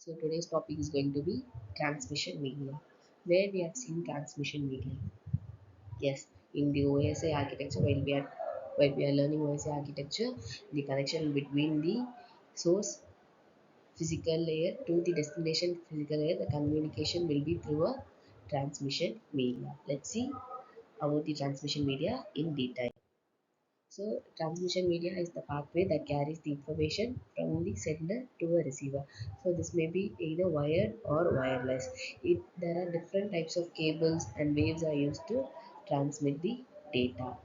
So today's topic is going to be transmission media, where we have seen transmission media. Yes, in the OSI architecture, while we are learning OSI architecture, the connection between the source physical layer to the destination physical layer, the communication will be through a transmission media. Let's see about the transmission media in detail. So, transmission media is the pathway that carries the information from the sender to a receiver. So, this may be either wired or wireless. There are different types of cables and waves are used to transmit the data.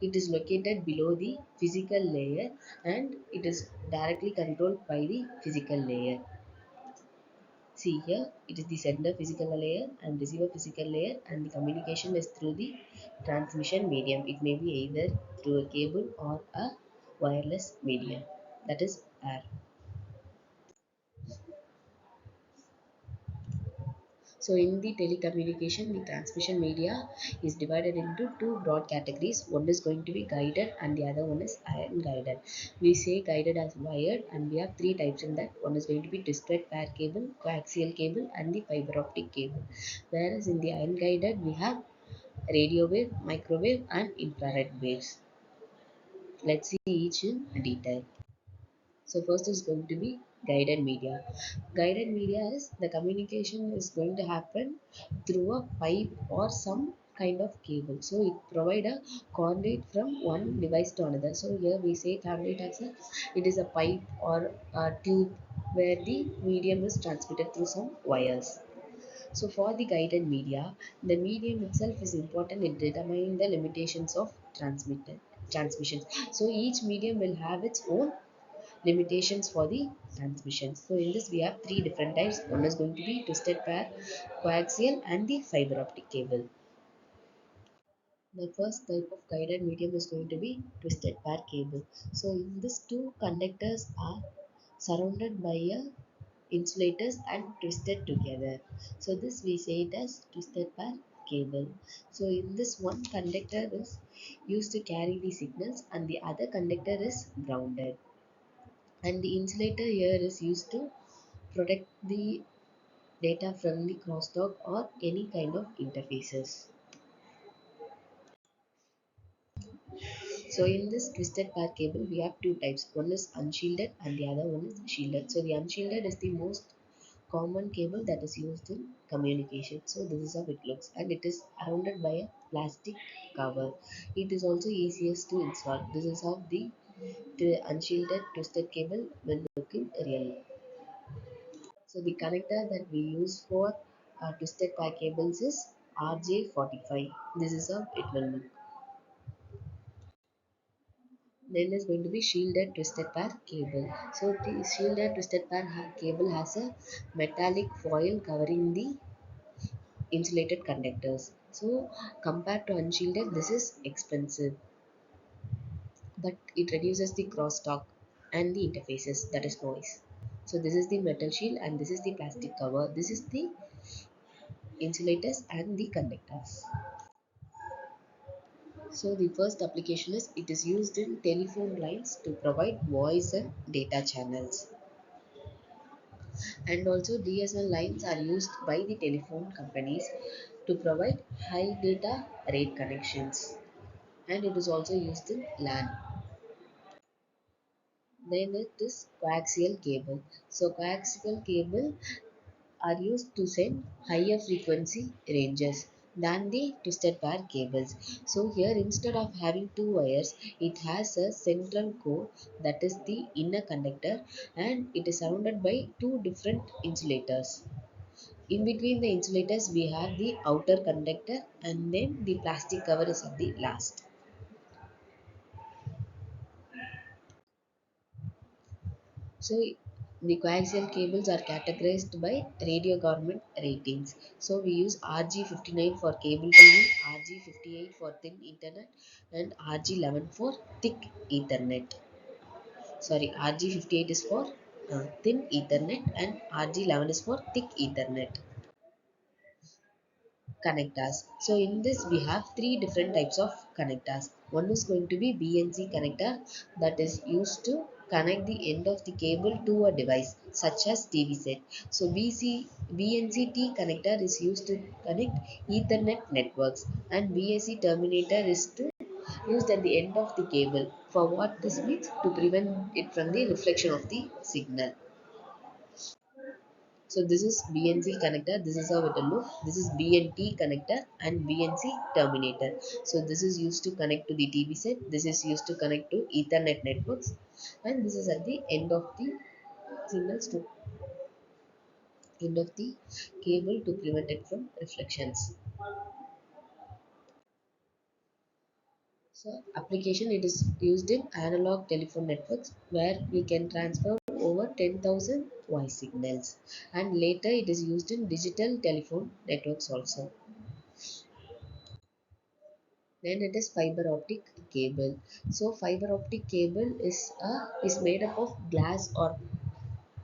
It is located below the physical layer and it is directly controlled by the physical layer. See here, it is the sender physical layer and receiver physical layer, and the communication is through the transmission medium. It may be either through a cable or a wireless medium, that is air. So in the telecommunication, the transmission media is divided into two broad categories. One is going to be guided and the other one is unguided. We say guided as wired, and we have three types in that. One is going to be twisted pair cable, coaxial cable and the fiber optic cable. Whereas in the unguided, we have radio wave, microwave and infrared waves. Let's see each in detail. So first is going to be guided media. Guided media is the communication is going to happen through a pipe or some kind of cable. So it provide a conduit from one device to another. So here we say conduit as it is a pipe or a tube where the medium is transmitted through some wires. So for the guided media, the medium itself is important in determining the limitations of transmission. So each medium will have its own limitations for the transmission. So in this we have three different types. One is going to be twisted pair, coaxial and the fiber optic cable. The first type of guided medium is going to be twisted pair cable. So in this two conductors are surrounded by a insulators and twisted together. So this we say it as twisted pair cable. So in this one conductor is used to carry the signals and the other conductor is grounded. And the insulator here is used to protect the data from the crosstalk or any kind of interfaces. So in this twisted pair cable we have two types. One is unshielded and the other one is shielded. So the unshielded is the most common cable that is used in communication. So this is how it looks and it is surrounded by a plastic cover. It is also easiest to install. This is how the unshielded twisted cable will look in real life. So the connector that we use for twisted pair cables is RJ45. This is how it will look. Then is going to be shielded twisted pair cable. So the shielded twisted pair cable has a metallic foil covering the insulated conductors. So compared to unshielded, this is expensive, but it reduces the crosstalk and the interfaces, that is noise. So this is the metal shield and this is the plastic cover. This is the insulators and the conductors. So the first application is it is used in telephone lines to provide voice and data channels. And also DSL lines are used by the telephone companies to provide high data rate connections. And it is also used in LAN. Then it is coaxial cable. So coaxial cable are used to send higher frequency ranges than the twisted pair cables. So here instead of having two wires, it has a central core that is the inner conductor and it is surrounded by two different insulators. In between the insulators we have the outer conductor and then the plastic cover is at the last. So the coaxial cables are categorized by radio government ratings. So we use RG59 for cable TV, RG58 for thin Ethernet, and RG11 for thick Ethernet. Sorry, RG58 is for thin Ethernet and RG11 is for thick Ethernet connectors. So in this we have three different types of connectors. One is going to be BNC connector that is used to connect the end of the cable to a device such as TV set. So BNC-T connector is used to connect Ethernet networks, and BAC terminator is to used at the end of the cable. For what this means? To prevent it from the reflection of the signal. So this is BNC connector. This is how it will look. This is BNT connector and BNC terminator. So this is used to connect to the TV set. This is used to connect to Ethernet networks, and this is at the end of the signals to end of the cable to prevent it from reflections. So application, it is used in analog telephone networks where we can transfer over 10,000 voice signals, and later it is used in digital telephone networks also. Then it is fiber optic cable. So fiber optic cable is made up of glass or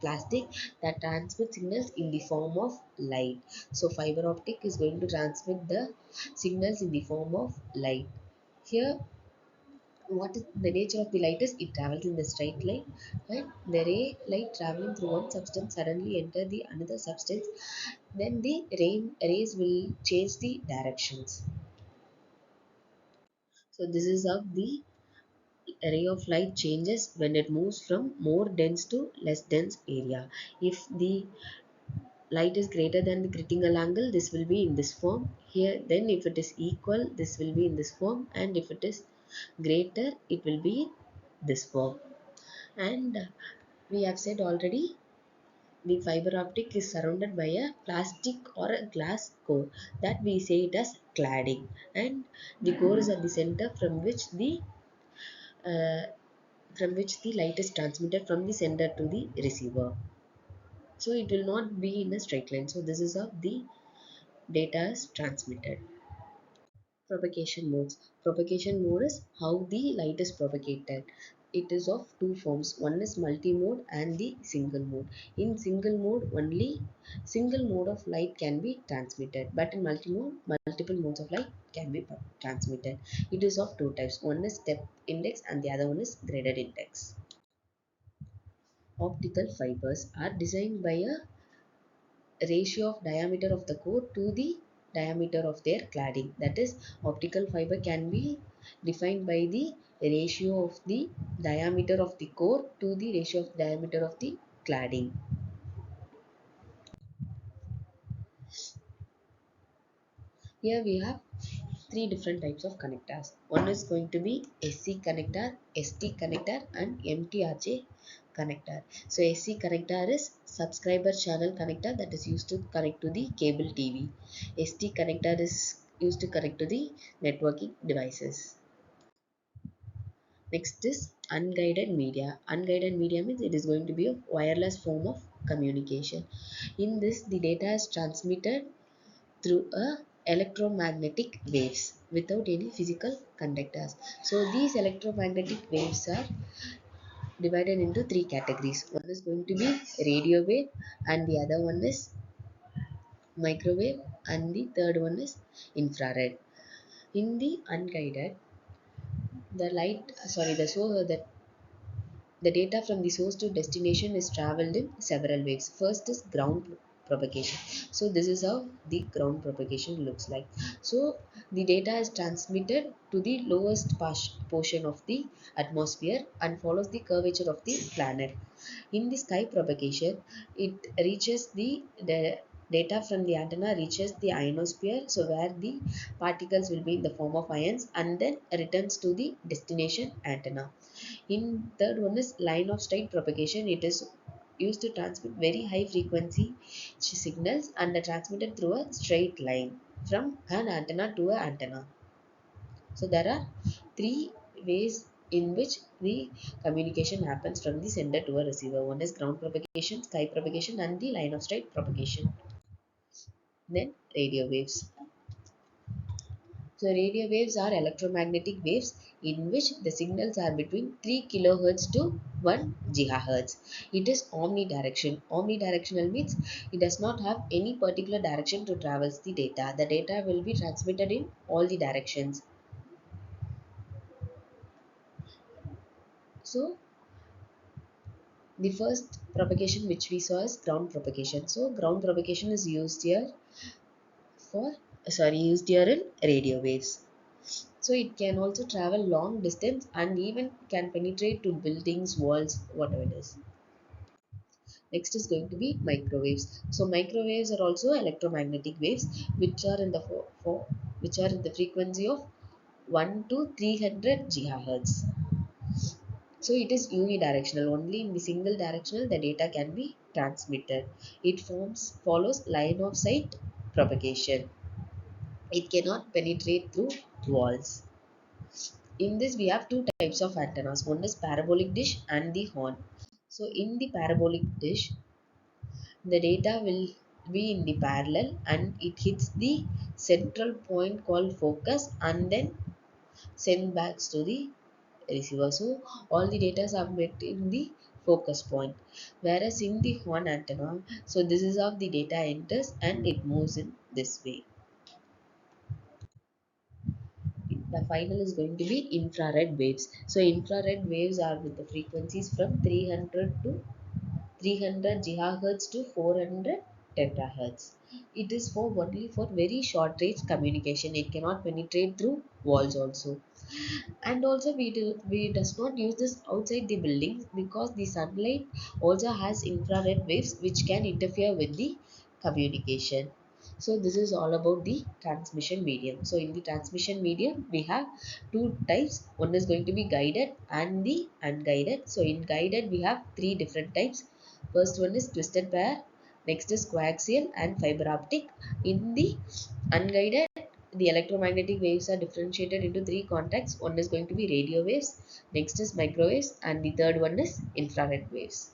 plastic that transmits signals in the form of light. So fiber optic is going to transmit the signals in the form of light. Here, what is the nature of the light is it travels in the straight line, and the ray light traveling through one substance suddenly enter the another substance, then the rays will change the directions. So this is how the ray of light changes when it moves from more dense to less dense area. If the light is greater than the critical angle, this will be in this form. Here, then if it is equal, this will be in this form, and if it is greater, it will be this form. And we have said already, the fiber optic is surrounded by a plastic or a glass core that we say it as cladding, and the core is at the center uh, from which the light is transmitted from the sender to the receiver. So it will not be in a straight line. So this is how the data is transmitted. Propagation modes. Propagation mode is how the light is propagated. It is of two forms. One is multi-mode and the single mode. In single mode, only single mode of light can be transmitted, but in multi-mode, multiple modes of light can be transmitted. It is of two types. One is step index and the other one is graded index. Optical fibers are designed by a ratio of diameter of the core to the diameter of their cladding. That is, optical fiber can be defined by the ratio of the diameter of the core to the ratio of diameter of the cladding. Here we have three different types of connectors. One is going to be SC connector, ST connector, and MTRJ connector. So SC connector is subscriber channel connector that is used to connect to the cable TV. ST connector is used to connect to the networking devices. Next is unguided media. Unguided media means it is going to be a wireless form of communication. In this, the data is transmitted through a electromagnetic waves without any physical conductors. So these electromagnetic waves are divided into three categories. One is going to be radio wave, and the other one is microwave, and the third one is infrared. In the unguided, the light sorry the so the data from the source to destination is traveled in several ways. First is ground propagation. So this is how the ground propagation looks like. So the data is transmitted to the lowest portion of the atmosphere and follows the curvature of the planet. In the sky propagation, it reaches the data from the antenna reaches the ionosphere, so where the particles will be in the form of ions, and then returns to the destination antenna. In third one is line of sight propagation. It is used to transmit very high frequency signals and are transmitted through a straight line from an antenna to an antenna. So there are three ways in which the communication happens from the sender to a receiver. One is ground propagation, sky propagation, and the line of sight propagation. Then radio waves. So radio waves are electromagnetic waves in which the signals are between 3 kilohertz to 1 gigahertz. It is omnidirectional. Omnidirectional means it does not have any particular direction to travel the data. The data will be transmitted in all the directions. So The first propagation which we saw is ground propagation. So ground propagation is used here for used here in radio waves. So it can also travel long distance and even can penetrate to buildings, walls, whatever it is. Next is going to be microwaves. So microwaves are also electromagnetic waves which are in the which are in the frequency of 1 to 300 gigahertz. So it is unidirectional. Only in the single directional the data can be transmitted. It follows line of sight propagation. It cannot penetrate through walls. In this we have two types of antennas. One is parabolic dish and the horn. So in the parabolic dish, the data will be in the parallel and it hits the central point called focus and then send back to the receiver. So all the data are met in the focus point. Whereas in the horn antenna, so this is how the data enters and it moves in this way. The final is going to be infrared waves. So infrared waves are with the frequencies from 300 to 300 gigahertz to 400 terahertz. It is for only for very short range communication. It cannot penetrate through walls also. And also we does not use this outside the buildings because the sunlight also has infrared waves which can interfere with the communication. So this is all about the transmission medium. So in the transmission medium we have two types. One is going to be guided and the unguided. So in guided we have three different types. First one is twisted pair, next is coaxial and fiber optic. In the unguided, the electromagnetic waves are differentiated into three contexts. One is going to be radio waves, next is microwaves, and the third one is infrared waves.